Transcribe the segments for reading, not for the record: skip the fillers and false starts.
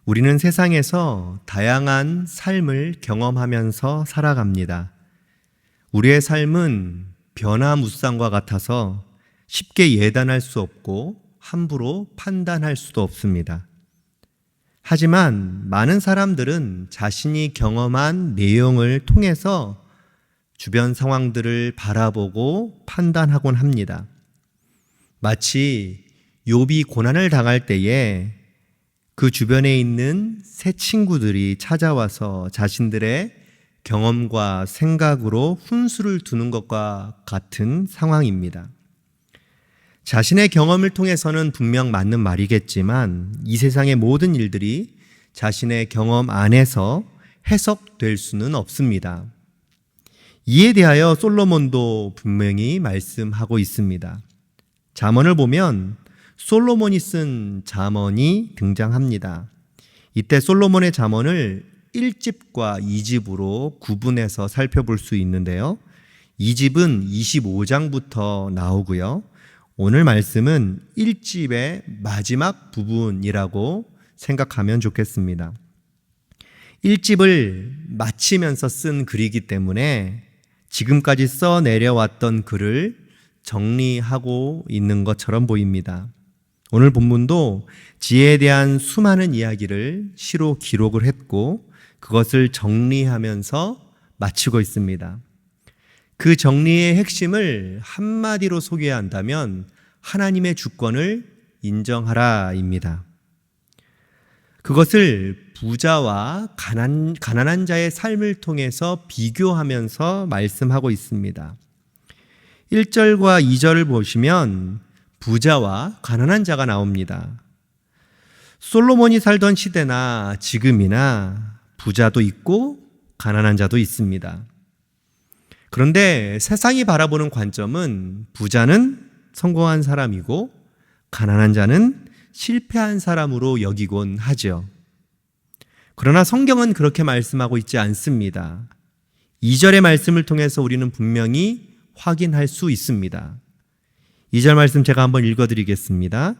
우리는 세상에서 다양한 삶을 경험하면서 살아갑니다. 우리의 삶은 변화무쌍과 같아서 쉽게 예단할 수 없고 함부로 판단할 수도 없습니다. 하지만 많은 사람들은 자신이 경험한 내용을 통해서 주변 상황들을 바라보고 판단하곤 합니다. 마치 욥이 고난을 당할 때에 그 주변에 있는 새 친구들이 찾아와서 자신들의 경험과 생각으로 훈수를 두는 것과 같은 상황입니다. 자신의 경험을 통해서는 분명 맞는 말이겠지만 이 세상의 모든 일들이 자신의 경험 안에서 해석될 수는 없습니다. 이에 대하여 솔로몬도 분명히 말씀하고 있습니다. 잠언을 보면 솔로몬이 쓴 잠언이 등장합니다. 이때 솔로몬의 잠언을 1집과 2집으로 구분해서 살펴볼 수 있는데요. 2집은 25장부터 나오고요. 오늘 말씀은 1집의 마지막 부분이라고 생각하면 좋겠습니다. 1집을 마치면서 쓴 글이기 때문에 지금까지 써 내려왔던 글을 정리하고 있는 것처럼 보입니다. 오늘 본문도 지혜에 대한 수많은 이야기를 시로 기록을 했고 그것을 정리하면서 마치고 있습니다. 그 정리의 핵심을 한마디로 소개한다면 하나님의 주권을 인정하라입니다. 그것을 부자와 가난한 자의 삶을 통해서 비교하면서 말씀하고 있습니다. 1절과 2절을 보시면 부자와 가난한 자가 나옵니다. 솔로몬이 살던 시대나 지금이나 부자도 있고 가난한 자도 있습니다. 그런데 세상이 바라보는 관점은 부자는 성공한 사람이고 가난한 자는 실패한 사람으로 여기곤 하죠. 그러나 성경은 그렇게 말씀하고 있지 않습니다. 2절의 말씀을 통해서 우리는 분명히 확인할 수 있습니다. 2절 말씀 제가 한번 읽어드리겠습니다.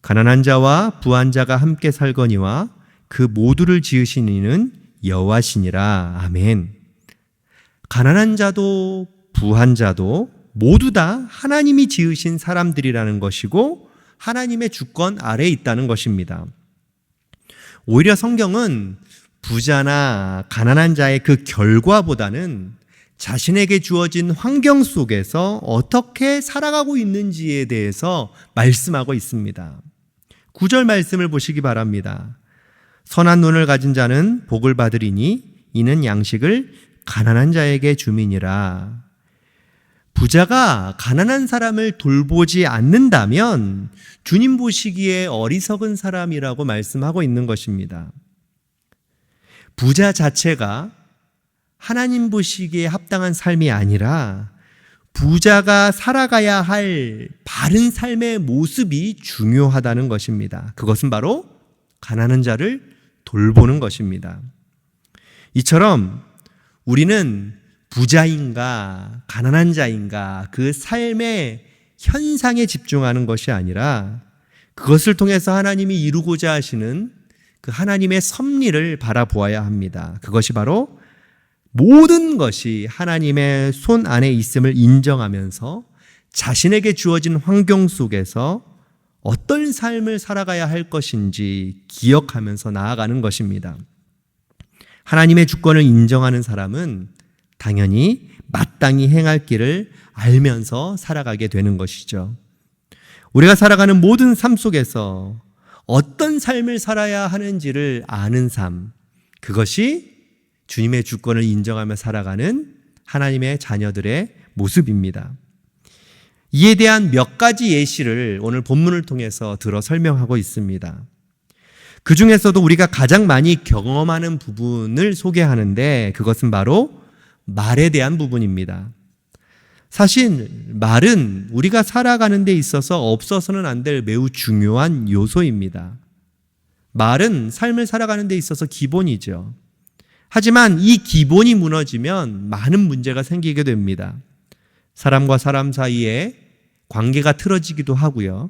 가난한 자와 부한 자가 함께 살거니와 그 모두를 지으신 이는 여호와시니라. 아멘. 가난한 자도 부한 자도 모두 다 하나님이 지으신 사람들이라는 것이고 하나님의 주권 아래에 있다는 것입니다. 오히려 성경은 부자나 가난한 자의 그 결과보다는 자신에게 주어진 환경 속에서 어떻게 살아가고 있는지에 대해서 말씀하고 있습니다. 9절 말씀을 보시기 바랍니다. 선한 눈을 가진 자는 복을 받으리니 이는 양식을 가난한 자에게 주민이라. 부자가 가난한 사람을 돌보지 않는다면 주님 보시기에 어리석은 사람이라고 말씀하고 있는 것입니다. 부자 자체가 하나님 보시기에 합당한 삶이 아니라 부자가 살아가야 할 바른 삶의 모습이 중요하다는 것입니다. 그것은 바로 가난한 자를 돌보는 것입니다. 이처럼 우리는 부자인가 가난한 자인가 그 삶의 현상에 집중하는 것이 아니라 그것을 통해서 하나님이 이루고자 하시는 그 하나님의 섭리를 바라보아야 합니다. 그것이 바로 모든 것이 하나님의 손 안에 있음을 인정하면서 자신에게 주어진 환경 속에서 어떤 삶을 살아가야 할 것인지 기억하면서 나아가는 것입니다. 하나님의 주권을 인정하는 사람은 당연히 마땅히 행할 길을 알면서 살아가게 되는 것이죠. 우리가 살아가는 모든 삶 속에서 어떤 삶을 살아야 하는지를 아는 삶, 그것이 주님의 주권을 인정하며 살아가는 하나님의 자녀들의 모습입니다. 이에 대한 몇 가지 예시를 오늘 본문을 통해서 들어 설명하고 있습니다. 그 중에서도 우리가 가장 많이 경험하는 부분을 소개하는데 그것은 바로 말에 대한 부분입니다. 사실 말은 우리가 살아가는 데 있어서 없어서는 안 될 매우 중요한 요소입니다. 말은 삶을 살아가는 데 있어서 기본이죠. 하지만 이 기본이 무너지면 많은 문제가 생기게 됩니다. 사람과 사람 사이에 관계가 틀어지기도 하고요.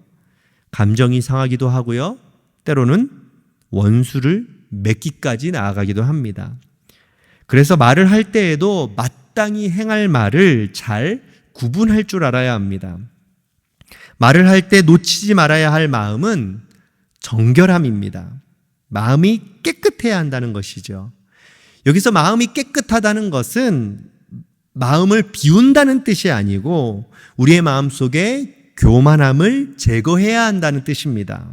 감정이 상하기도 하고요. 때로는 원수를 맺기까지 나아가기도 합니다. 그래서 말을 할 때에도 마땅히 행할 말을 잘 구분할 줄 알아야 합니다. 말을 할 때 놓치지 말아야 할 마음은 정결함입니다. 마음이 깨끗해야 한다는 것이죠. 여기서 마음이 깨끗하다는 것은 마음을 비운다는 뜻이 아니고 우리의 마음 속에 교만함을 제거해야 한다는 뜻입니다.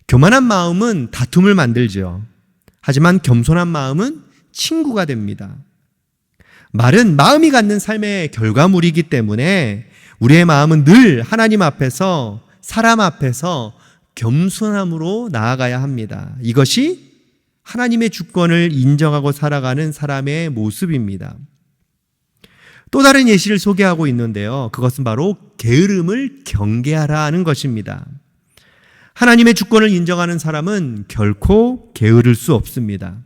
교만한 마음은 다툼을 만들죠. 하지만 겸손한 마음은 친구가 됩니다. 말은 마음이 갖는 삶의 결과물이기 때문에 우리의 마음은 늘 하나님 앞에서, 사람 앞에서 겸손함으로 나아가야 합니다. 이것이 하나님의 주권을 인정하고 살아가는 사람의 모습입니다. 또 다른 예시를 소개하고 있는데요. 그것은 바로 게으름을 경계하라 하는 것입니다. 하나님의 주권을 인정하는 사람은 결코 게으를 수 없습니다.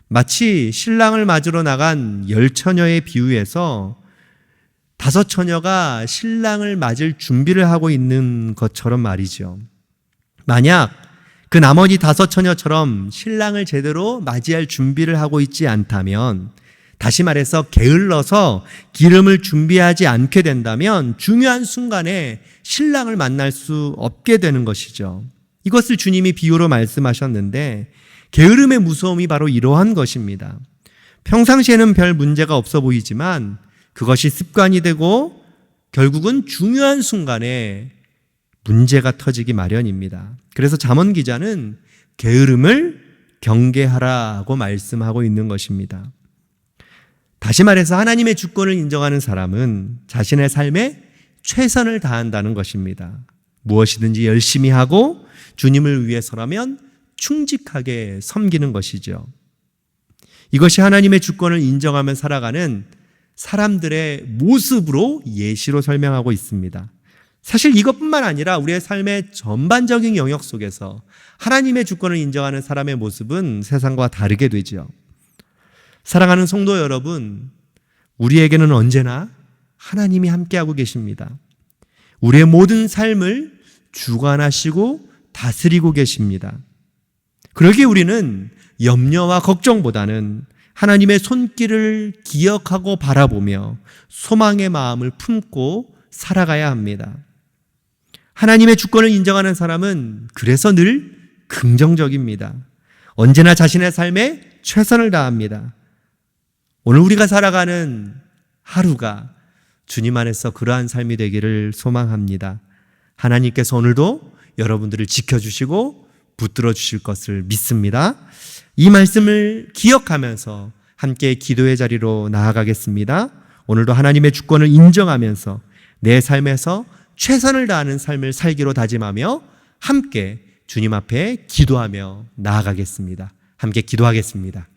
마치 신랑을 맞으러 나간 10처녀의 비유에서 5처녀가 신랑을 맞을 준비를 하고 있는 것처럼 말이죠. 만약 그 나머지 5처녀처럼 신랑을 제대로 맞이할 준비를 하고 있지 않다면, 다시 말해서 게을러서 기름을 준비하지 않게 된다면 중요한 순간에 신랑을 만날 수 없게 되는 것이죠. 이것을 주님이 비유로 말씀하셨는데 게으름의 무서움이 바로 이러한 것입니다. 평상시에는 별 문제가 없어 보이지만 그것이 습관이 되고 결국은 중요한 순간에 문제가 터지기 마련입니다. 그래서 잠언 기자는 게으름을 경계하라고 말씀하고 있는 것입니다. 다시 말해서 하나님의 주권을 인정하는 사람은 자신의 삶에 최선을 다한다는 것입니다. 무엇이든지 열심히 하고 주님을 위해서라면 충직하게 섬기는 것이죠. 이것이 하나님의 주권을 인정하며 살아가는 사람들의 모습으로 예시로 설명하고 있습니다. 사실 이것뿐만 아니라 우리의 삶의 전반적인 영역 속에서 하나님의 주권을 인정하는 사람의 모습은 세상과 다르게 되죠. 사랑하는 성도 여러분, 우리에게는 언제나 하나님이 함께하고 계십니다. 우리의 모든 삶을 주관하시고 다스리고 계십니다. 그러기에 우리는 염려와 걱정보다는 하나님의 손길을 기억하고 바라보며 소망의 마음을 품고 살아가야 합니다. 하나님의 주권을 인정하는 사람은 그래서 늘 긍정적입니다. 언제나 자신의 삶에 최선을 다합니다. 오늘 우리가 살아가는 하루가 주님 안에서 그러한 삶이 되기를 소망합니다. 하나님께서 오늘도 여러분들을 지켜주시고 붙들어 주실 것을 믿습니다. 이 말씀을 기억하면서 함께 기도의 자리로 나아가겠습니다. 오늘도 하나님의 주권을 인정하면서 내 삶에서 최선을 다하는 삶을 살기로 다짐하며 함께 주님 앞에 기도하며 나아가겠습니다. 함께 기도하겠습니다.